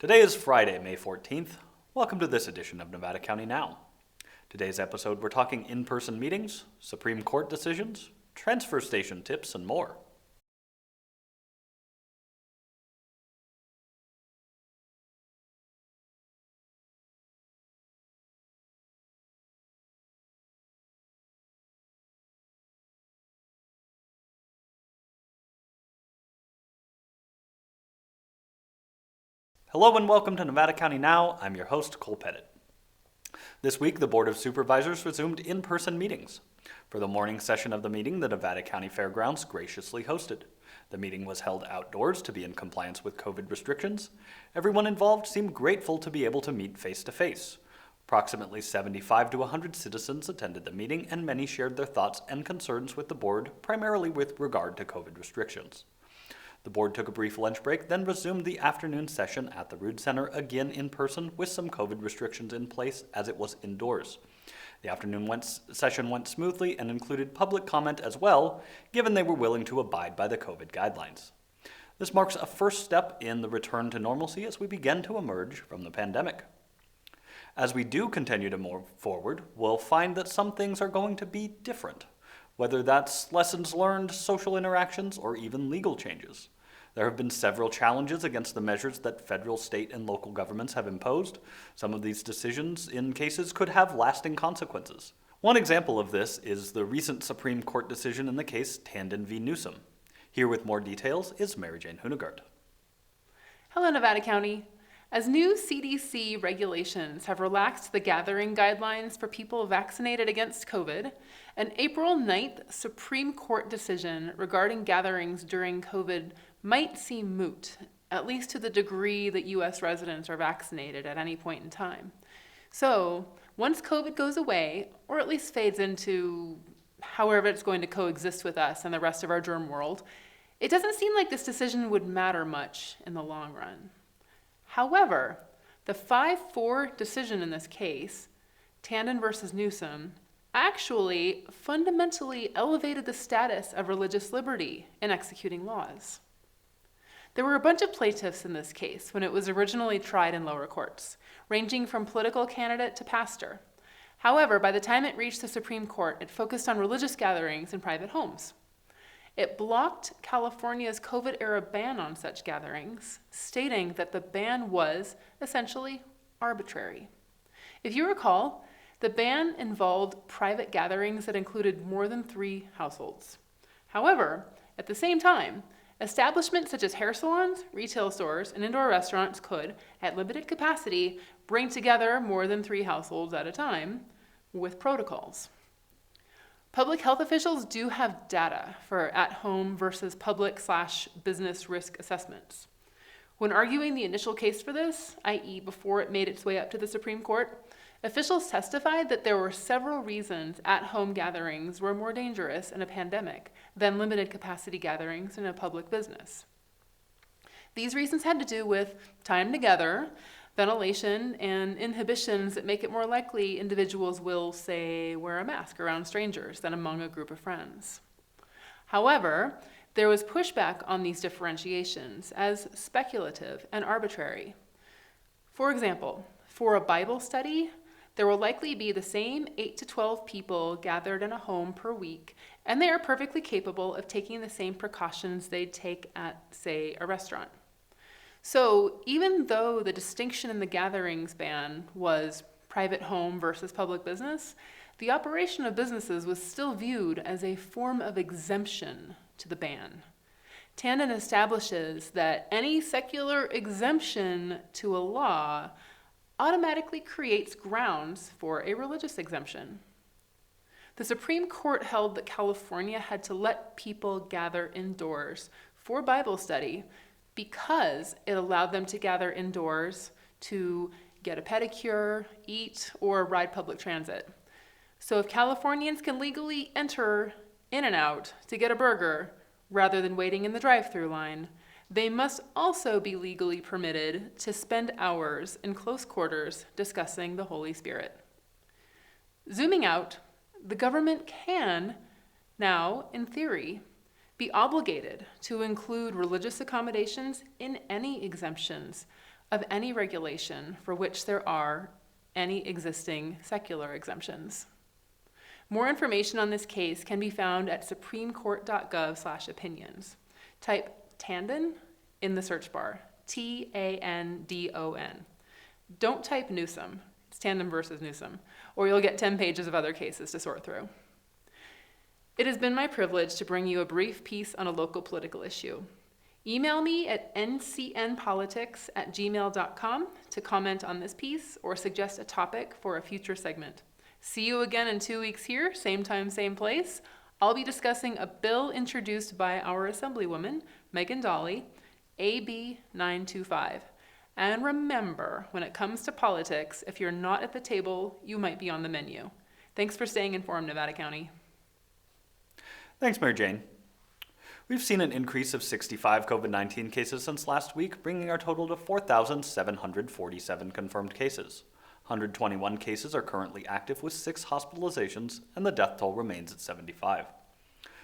Today is Friday, May 14th. Welcome to this edition of Nevada County Now. Today's episode, we're talking in-person meetings, Supreme Court decisions, transfer station tips, and more. Hello and welcome to Nevada County Now. I'm your host, Cole Pettit. This week, the Board of Supervisors resumed in-person meetings. For the morning session of the meeting, the Nevada County Fairgrounds graciously hosted. The meeting was held outdoors to be in compliance with COVID restrictions. Everyone involved seemed grateful to be able to meet face-to-face. Approximately 75 to 100 citizens attended the meeting, and many shared their thoughts and concerns with the board, primarily with regard to COVID restrictions. The board took a brief lunch break, then resumed the afternoon session at the Rood Center, again in person with some COVID restrictions in place as it was indoors. The afternoon session went smoothly and included public comment as well, given they were willing to abide by the COVID guidelines. This marks a first step in the return to normalcy as we begin to emerge from the pandemic. As we do continue to move forward, we'll find that some things are going to be different, whether that's lessons learned, social interactions, or even legal changes. There have been several challenges against the measures that federal, state, and local governments have imposed. Some of these decisions in cases could have lasting consequences. One example of this is the recent Supreme Court decision in the case Tandon v. Newsom. Here with more details is MaryJane Huenergardt. Hello, Nevada County. As new CDC regulations have relaxed the gathering guidelines for people vaccinated against COVID, an April 9th Supreme Court decision regarding gatherings during COVID might seem moot, at least to the degree that U.S. residents are vaccinated at any point in time. So, once COVID goes away, or at least fades into however it's going to coexist with us and the rest of our germ world, it doesn't seem like this decision would matter much in the long run. However, the 5-4 decision in this case, Tandon versus Newsom, actually fundamentally elevated the status of religious liberty in executing laws. There were a bunch of plaintiffs in this case when it was originally tried in lower courts, ranging from political candidate to pastor. However, by the time it reached the Supreme Court, it focused on religious gatherings in private homes. It blocked California's COVID-era ban on such gatherings, stating that the ban was essentially arbitrary. If you recall, the ban involved private gatherings that included more than 3 households. However, at the same time, establishments such as hair salons, retail stores, and indoor restaurants could, at limited capacity, bring together more than 3 households at a time with protocols. Public health officials do have data for at-home versus public/business risk assessments. When arguing the initial case for this, i.e. before it made its way up to the Supreme Court, officials testified that there were several reasons at-home gatherings were more dangerous in a pandemic than limited capacity gatherings in a public business. These reasons had to do with time together, ventilation, and inhibitions that make it more likely individuals will, say, wear a mask around strangers than among a group of friends. However, there was pushback on these differentiations as speculative and arbitrary. For example, for a Bible study, there will likely be the same 8 to 12 people gathered in a home per week, and they are perfectly capable of taking the same precautions they'd take at, say, a restaurant. So even though the distinction in the gatherings ban was private home versus public business, the operation of businesses was still viewed as a form of exemption to the ban. Tandon establishes that any secular exemption to a law automatically creates grounds for a religious exemption. The Supreme Court held that California had to let people gather indoors for Bible study because it allowed them to gather indoors to get a pedicure, eat, or ride public transit. So if Californians can legally enter In-N-Out to get a burger rather than waiting in the drive-thru line, they must also be legally permitted to spend hours in close quarters discussing the Holy Spirit. Zooming out, the government can now, in theory, be obligated to include religious accommodations in any exemptions of any regulation for which there are any existing secular exemptions. More information on this case can be found at supremecourt.gov/opinions. Type Tandon in the search bar, Tandon. Don't type Newsom, it's Tandon versus Newsom, or you'll get 10 pages of other cases to sort through. It has been my privilege to bring you a brief piece on a local political issue. Email me at ncnpolitics@gmail.com to comment on this piece or suggest a topic for a future segment. See you again in 2 weeks here, same time, same place. I'll be discussing a bill introduced by our Assemblywoman, Megan Dolly, AB 925. And remember, when it comes to politics, if you're not at the table, you might be on the menu. Thanks for staying informed, Nevada County. Thanks, MaryJane. We've seen an increase of 65 COVID-19 cases since last week, bringing our total to 4,747 confirmed cases. 121 cases are currently active with 6 hospitalizations, and the death toll remains at 75.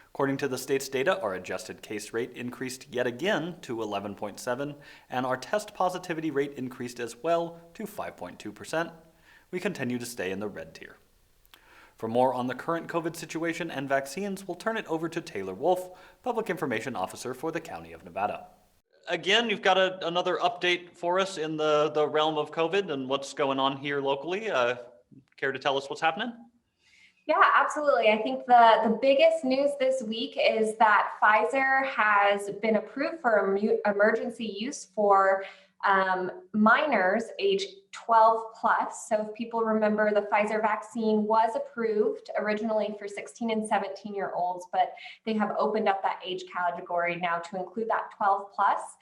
According to the state's data, our adjusted case rate increased yet again to 11.7, and our test positivity rate increased as well to 5.2%. We continue to stay in the red tier. For more on the current COVID situation and vaccines, we'll turn it over to Taylor Wolfe, Public Information Officer for the County of Nevada. Again, you've got another update for us in the realm of COVID and what's going on here locally. Care to tell us what's happening? Yeah, absolutely. I think the biggest news this week is that Pfizer has been approved for emergency use for minors age 12 plus. So if people remember, the Pfizer vaccine was approved originally for 16 and 17-year-olds, but they have opened up that age category now to include that 12 plus.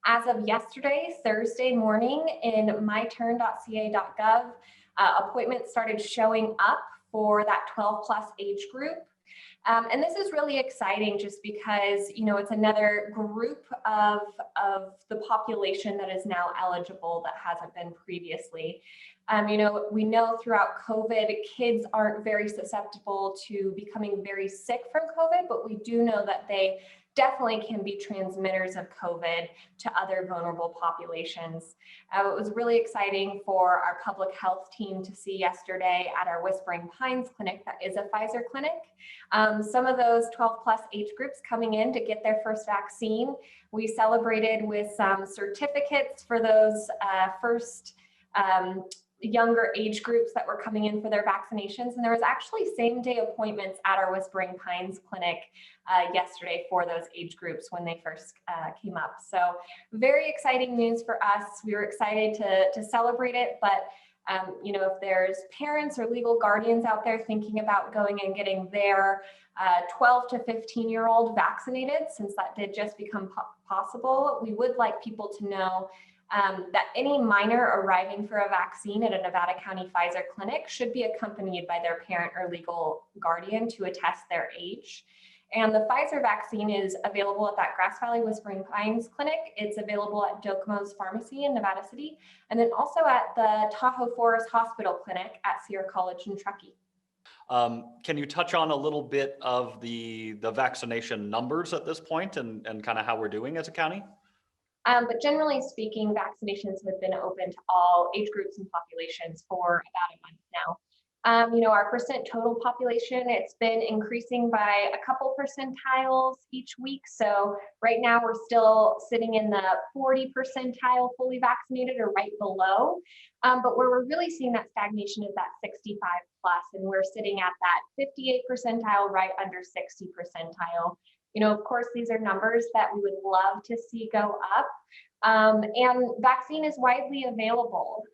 As of yesterday, Thursday morning, in myturn.ca.gov, appointments started showing up for that 12 plus age group. And this is really exciting just because, it's another group of the population that is now eligible that hasn't been previously. We know throughout COVID, kids aren't very susceptible to becoming very sick from COVID, but we do know that they definitely can be transmitters of COVID to other vulnerable populations. It was really exciting for our public health team to see yesterday at our Whispering Pines clinic, that is a Pfizer clinic, some of those 12 plus age groups coming in to get their first vaccine. We celebrated with some certificates for those first younger age groups that were coming in for their vaccinations. And there was actually same day appointments at our Whispering Pines clinic yesterday for those age groups when they first came up. So very exciting news for us. We were excited to celebrate it, but if there's parents or legal guardians out there thinking about going and getting their 12 to 15-year-old vaccinated, since that did just become possible, we would like people to know that any minor arriving for a vaccine at a Nevada County Pfizer clinic should be accompanied by their parent or legal guardian to attest their age. And the Pfizer vaccine is available at that Grass Valley Whispering Pines clinic. It's available at Docomo's Pharmacy in Nevada City, and then also at the Tahoe Forest Hospital Clinic at Sierra College in Truckee. Can you touch on a little bit of the vaccination numbers at this point and kind of how we're doing as a county? But generally speaking, vaccinations have been open to all age groups and populations for about a month now. Our percent total population, it's been increasing by a couple percentiles each week. So right now we're still sitting in the 40 percentile fully vaccinated or right below. But where we're really seeing that stagnation is that 65 plus, and we're sitting at that 58 percentile, right under 60 percentile. Of course, these are numbers that we would love to see go up. And vaccine is widely available.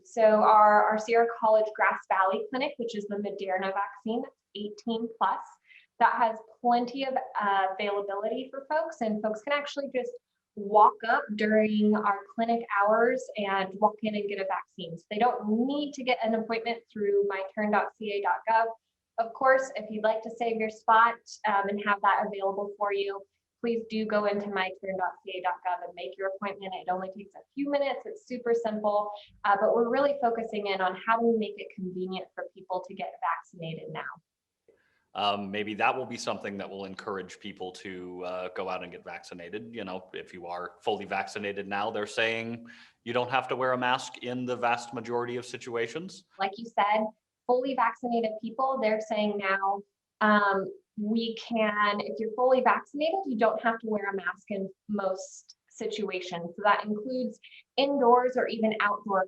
So our Sierra College Grass Valley Clinic, which is the Moderna vaccine, 18 plus, that has plenty of availability for folks, and folks can actually just walk up during our clinic hours and walk in and get a vaccine. So they don't need to get an appointment through myturn.ca.gov. Of course, if you'd like to save your spot and have that available for you, please do go into myturn.ca.gov and make your appointment. It only takes a few minutes. It's super simple, but we're really focusing in on how do we make it convenient for people to get vaccinated now. Maybe that will be something that will encourage people to go out and get vaccinated. If you are fully vaccinated now, they're saying, You don't have to wear a mask in the vast majority of situations. Like you said, fully vaccinated people, they're saying now, we can, if you're fully vaccinated, you don't have to wear a mask in most situations. So that includes indoors or even outdoor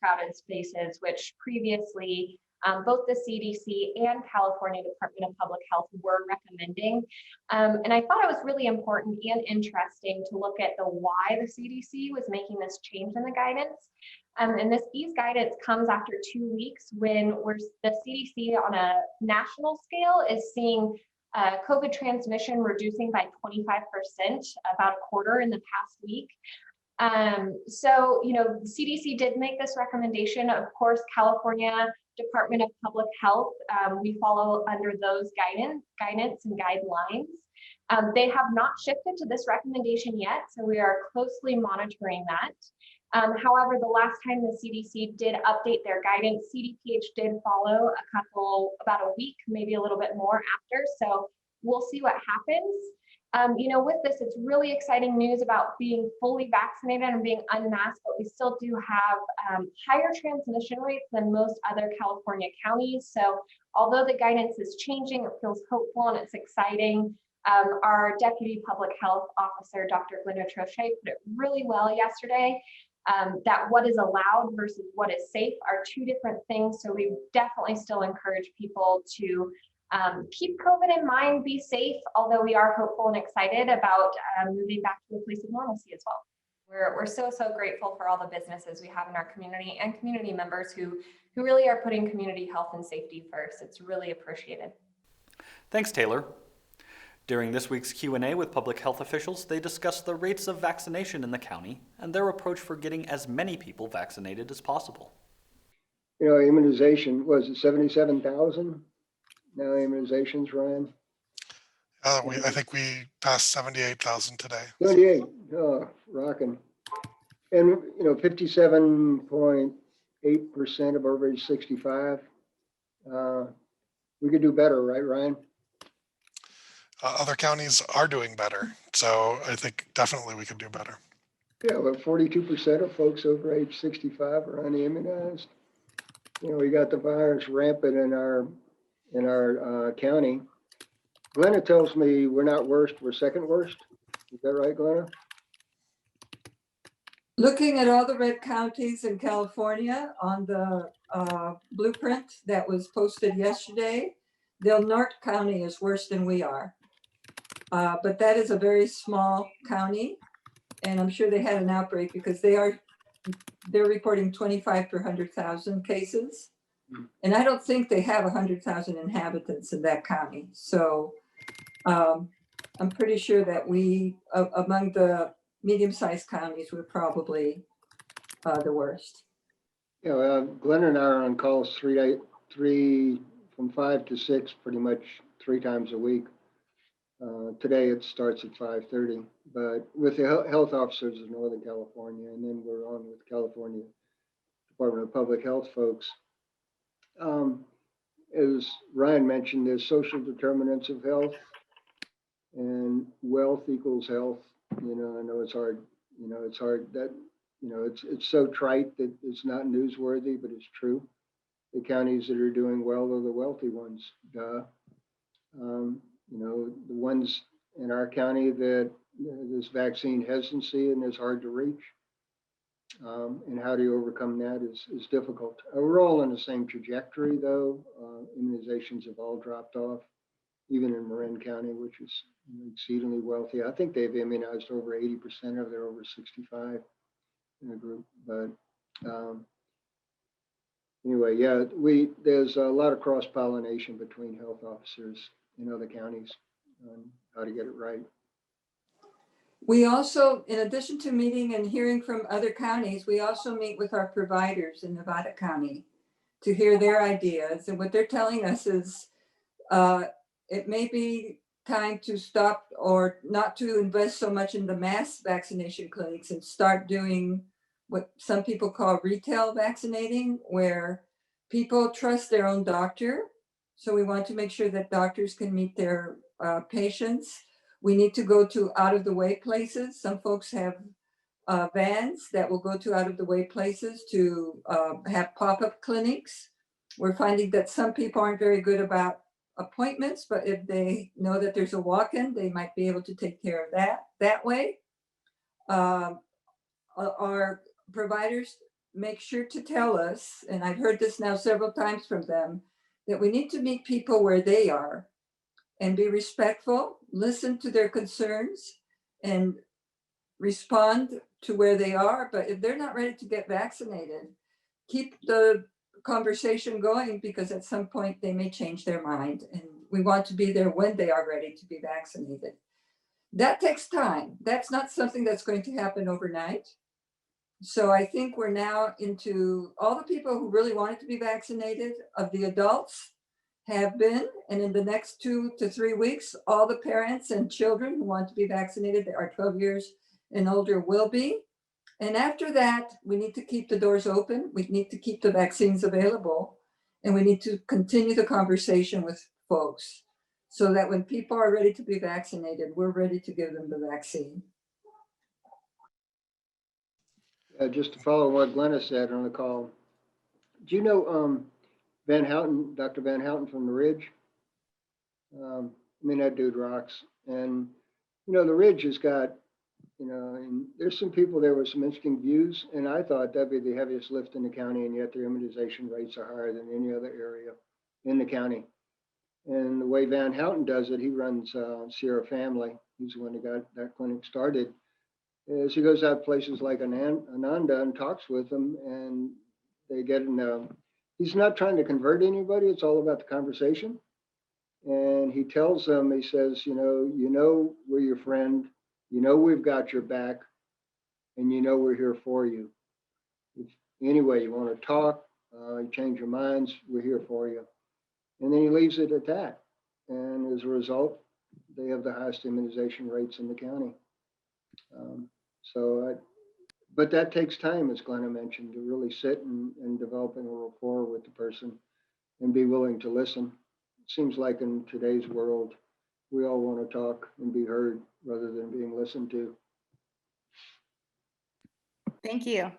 crowded spaces, which previously both the CDC and California Department of Public Health were recommending. And I thought it was really important and interesting to look at the why the CDC was making this change in the guidance. And these guidance comes after 2 weeks when the CDC on a national scale is seeing COVID transmission reducing by 25%, about a quarter in the past week. So, the CDC did make this recommendation. Of course, California Department of Public Health, we follow under those guidance and guidelines. They have not shifted to this recommendation yet, so we are closely monitoring that. However, the last time the CDC did update their guidance, CDPH did follow about a week, maybe a little bit more after. So we'll see what happens. With this, it's really exciting news about being fully vaccinated and being unmasked, but we still do have higher transmission rates than most other California counties. So although the guidance is changing, it feels hopeful and it's exciting. Our Deputy Public Health Officer, Dr. Glennah put it really well yesterday. That what is allowed versus what is safe are two different things. So we definitely still encourage people to keep COVID in mind, be safe, although we are hopeful and excited about moving back to a place of normalcy as well. We're so grateful for all the businesses we have in our community and community members who really are putting community health and safety first. It's really appreciated. Thanks, Taylor. During this week's Q&A with public health officials, they discussed the rates of vaccination in the county and their approach for getting as many people vaccinated as possible. Immunization, was it 77,000 now immunizations, Ryan? I think we passed 78,000 today. 78, rocking. And, 57.8% of over age 65. We could do better, right, Ryan? Other counties are doing better. So I think definitely we could do better. Yeah, well, 42% of folks over age 65 are unimmunized. We got the virus rampant in our county. Glennah tells me we're not worst, we're second worst. Is that right, Glennah? Looking at all the red counties in California on the blueprint that was posted yesterday, Del Norte County is worse than we are. But that is a very small county, and I'm sure they had an outbreak because they're reporting 25 per 100,000 cases. And I don't think they have 100,000 inhabitants in that county. So I'm pretty sure that we, among the medium-sized counties, we're probably the worst. Glennah and I are on calls three from 5 to 6, pretty much 3 times a week. Today it starts at 5:30, but with the health officers of Northern California, and then we're on with California Department of Public Health folks. As Ryan mentioned, there's social determinants of health, and wealth equals health. I know it's hard. It's hard that it's so trite that it's not newsworthy, but it's true. The counties that are doing well are the wealthy ones. Duh. The ones in our county that this vaccine hesitancy and is hard to reach. And how do you overcome that is difficult. We're all on the same trajectory, though. Immunizations have all dropped off, even in Marin County, which is exceedingly wealthy. I think they've immunized over 80% of their over 65 in the group. But anyway, yeah, there's a lot of cross-pollination between health officers in other counties on how to get it right. We also, in addition to meeting and hearing from other counties, we also meet with our providers in Nevada County to hear their ideas. And what they're telling us is it may be time to stop or not to invest so much in the mass vaccination clinics and start doing what some people call retail vaccinating, where people trust their own doctor. So we want to make sure that doctors can meet their patients. We need to go to out of the way places. Some folks have vans that will go to out of the way places to have pop-up clinics. We're finding that some people aren't very good about appointments, but if they know that there's a walk-in, they might be able to take care of that way. Our providers make sure to tell us, and I've heard this now several times from them, that we need to meet people where they are and be respectful, listen to their concerns, and respond to where they are. But if they're not ready to get vaccinated, keep the conversation going, because at some point they may change their mind, and we want to be there when they are ready to be vaccinated. That takes time. That's not something that's going to happen overnight. So I think we're now into all the people who really wanted to be vaccinated, of the adults have been, and in the next 2 to 3 weeks, all the parents and children who want to be vaccinated that are 12 years and older will be. And after that, we need to keep the doors open. We need to keep the vaccines available, and we need to continue the conversation with folks so that when people are ready to be vaccinated, we're ready to give them the vaccine. Just to follow what Glennah said on the call, do you know Van Houten, Dr. Van Houten from the Ridge? I mean, that dude rocks. And, you know, the Ridge has got, you know, and there's some people there with some interesting views, and I thought that'd be the heaviest lift in the county, and yet their immunization rates are higher than any other area in the county. And the way Van Houten does it, he runs Sierra Family. He's the one that got that clinic started. As he goes out places like Ananda and talks with them, and they get in. He's not trying to convert anybody. It's all about the conversation. And he tells them, he says, you know, we're your friend. You know, we've got your back, and you know, we're here for you. If anyway you want to talk, you change your minds, we're here for you. And then he leaves it at that. And as a result, they have the highest immunization rates in the county. But that takes time, as Glennah mentioned, to really sit and developing a rapport with the person and be willing to listen. It seems like in today's world, we all want to talk and be heard rather than being listened to. Thank you.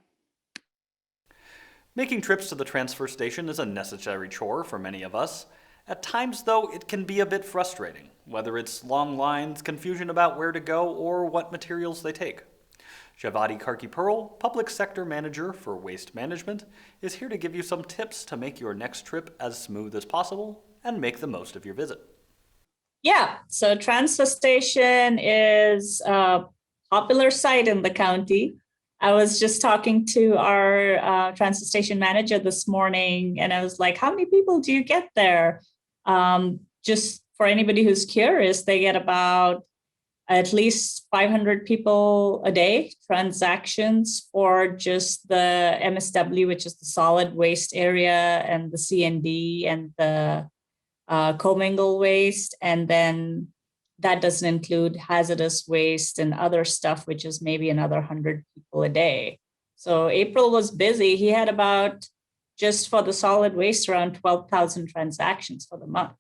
Making trips to the transfer station is a necessary chore for many of us. At times, though, it can be a bit frustrating, whether it's long lines, confusion about where to go, or what materials they take. Shavati Karki-Pearl, Public Sector Manager for Waste Management, is here to give you some tips to make your next trip as smooth as possible and make the most of your visit. Yeah, so transfer station is a popular site in the county. I was just talking to our transfer station manager this morning, and I was like, how many people do you get there? Just for anybody who's curious, they get about at least 500 people a day transactions for just the MSW, which is the solid waste area, and the CND and the commingle waste. And then that doesn't include hazardous waste and other stuff, which is maybe another 100 people a day. So April was busy. He had about, just for the solid waste, around 12,000 transactions for the month.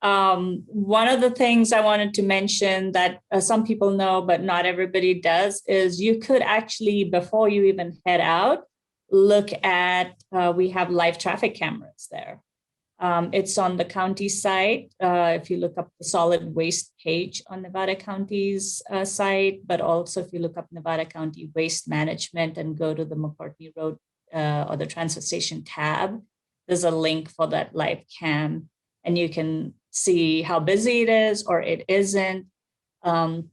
One of the things I wanted to mention that some people know, but not everybody does, is you could actually, before you even head out, look at, we have live traffic cameras there. It's on the county site. If you look up the solid waste page on Nevada County's site, but also if you look up Nevada County Waste Management and go to the McCartney Road or the transfer station tab, there's a link for that live cam, and you can see how busy it is or it isn't.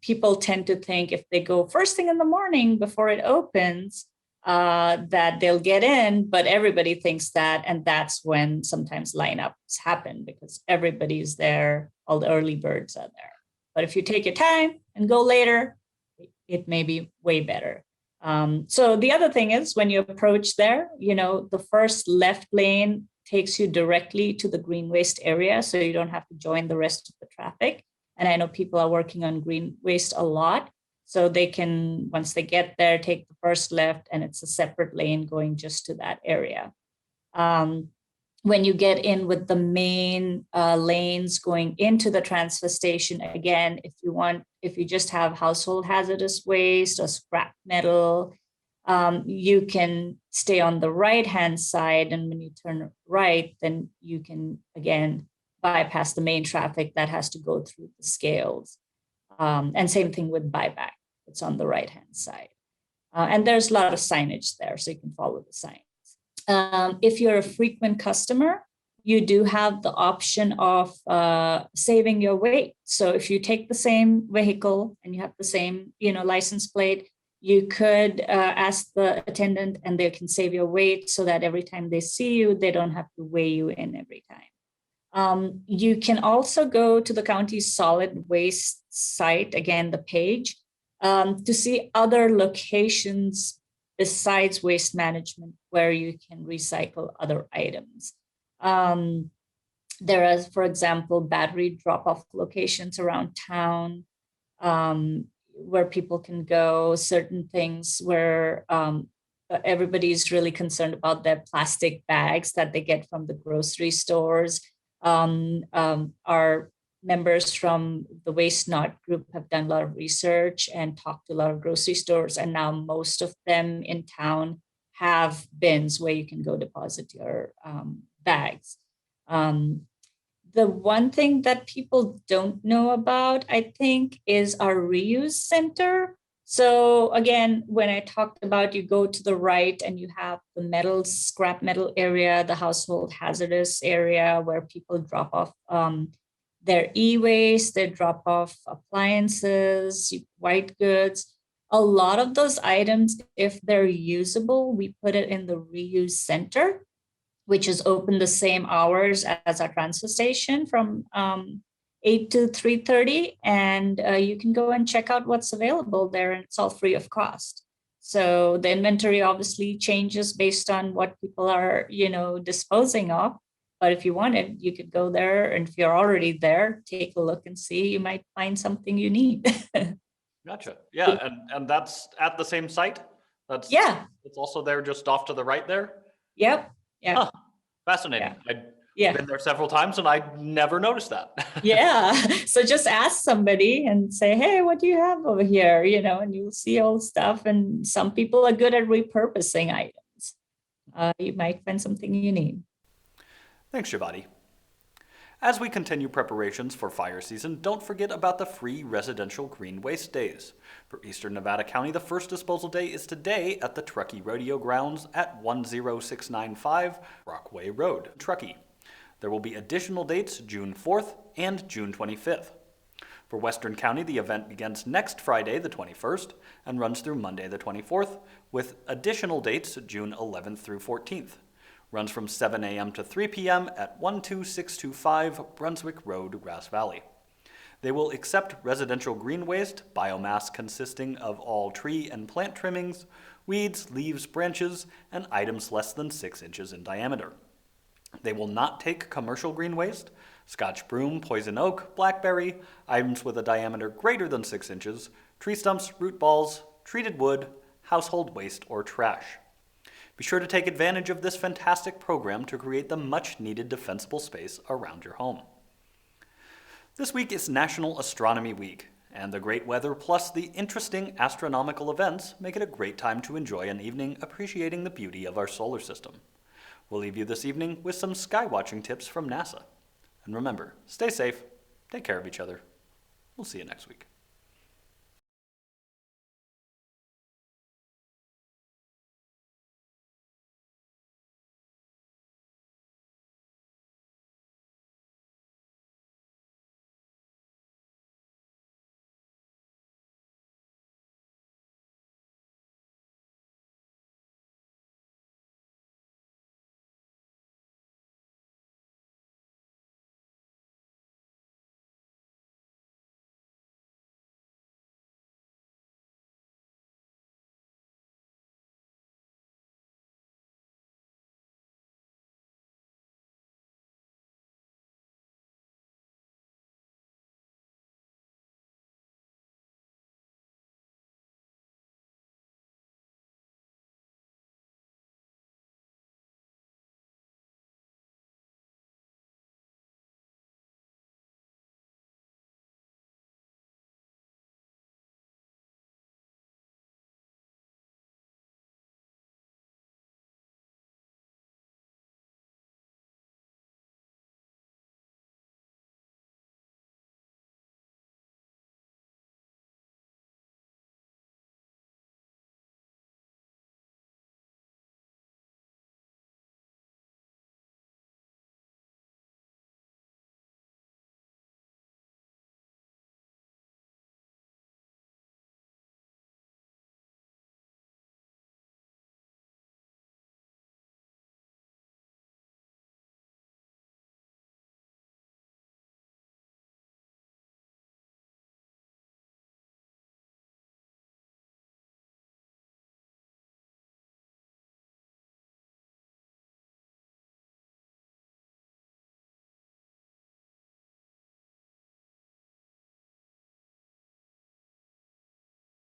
People tend to think if they go first thing in the morning before it opens, that they'll get in, but everybody thinks that, and that's when sometimes lineups happen because everybody's there, all the early birds are there. But if you take your time and go later, it may be way better. So the other thing is when you approach there, the first left lane takes you directly to the green waste area, so you don't have to join the rest of the traffic. And I know people are working on green waste a lot, so they can, once they get there, take the first left, and it's a separate lane going just to that area. when you get in with the main lanes going into the transfer station, again, if you just have household hazardous waste or scrap metal, you can stay on the right-hand side. And when you turn right, then you can, again, bypass the main traffic that has to go through the scales. And same thing with buyback. It's on the right-hand side. And there's a lot of signage there, so you can follow the signs. If you're a frequent customer, you do have the option of saving your weight. So if you take the same vehicle and you have the same, license plate, you could ask the attendant and they can save your weight so that every time they see you, they don't have to weigh you in every time. You can also go to the county's solid waste site, again, the page, to see other locations besides waste management where you can recycle other items. There are, for example, battery drop-off locations around town where people can go, certain things where everybody's really concerned about their plastic bags that they get from the grocery stores. Our members from the Waste Not group have done a lot of research and talked to a lot of grocery stores, and now most of them in town have bins where you can go deposit your bags. The one thing that people don't know about, I think, is our reuse center. So again, when I talked about you go to the right and you have the metal, scrap metal area, the household hazardous area where people drop off their e-waste, they drop off appliances, white goods. A lot of those items, if they're usable, we put it in the reuse center, which is open the same hours as our transfer station from 8 to 3:30. And you can go and check out what's available there, and it's all free of cost. So the inventory obviously changes based on what people are, disposing of. But if you wanted, you could go there, and if you're already there, take a look and see. You might find something you need. Gotcha. Yeah, and that's at the same site? It's also there just off to the right there? Yep. Yeah. Huh. Fascinating. Yeah. I've been there several times and I never noticed that. Yeah. So just ask somebody and say, hey, what do you have over here? And you'll see old stuff. And some people are good at repurposing items. You might find something you need. Thanks, Shavati. As we continue preparations for fire season, don't forget about the free residential green waste days. For Eastern Nevada County, the first disposal day is today at the Truckee Rodeo Grounds at 10695 Brockway Road, Truckee. There will be additional dates June 4th and June 25th. For Western County, the event begins next Friday, the 21st, and runs through Monday, the 24th, with additional dates June 11th through 14th. Runs from 7 a.m. to 3 p.m. at 12625 Brunswick Road, Grass Valley. They will accept residential green waste, biomass consisting of all tree and plant trimmings, weeds, leaves, branches, and items less than 6 inches in diameter. They will not take commercial green waste, Scotch broom, poison oak, blackberry, items with a diameter greater than 6 inches, tree stumps, root balls, treated wood, household waste, or trash. Be sure to take advantage of this fantastic program to create the much-needed defensible space around your home. This week is National Astronomy Week, and the great weather plus the interesting astronomical events make it a great time to enjoy an evening appreciating the beauty of our solar system. We'll leave you this evening with some sky-watching tips from NASA. And remember, stay safe, take care of each other. We'll see you next week.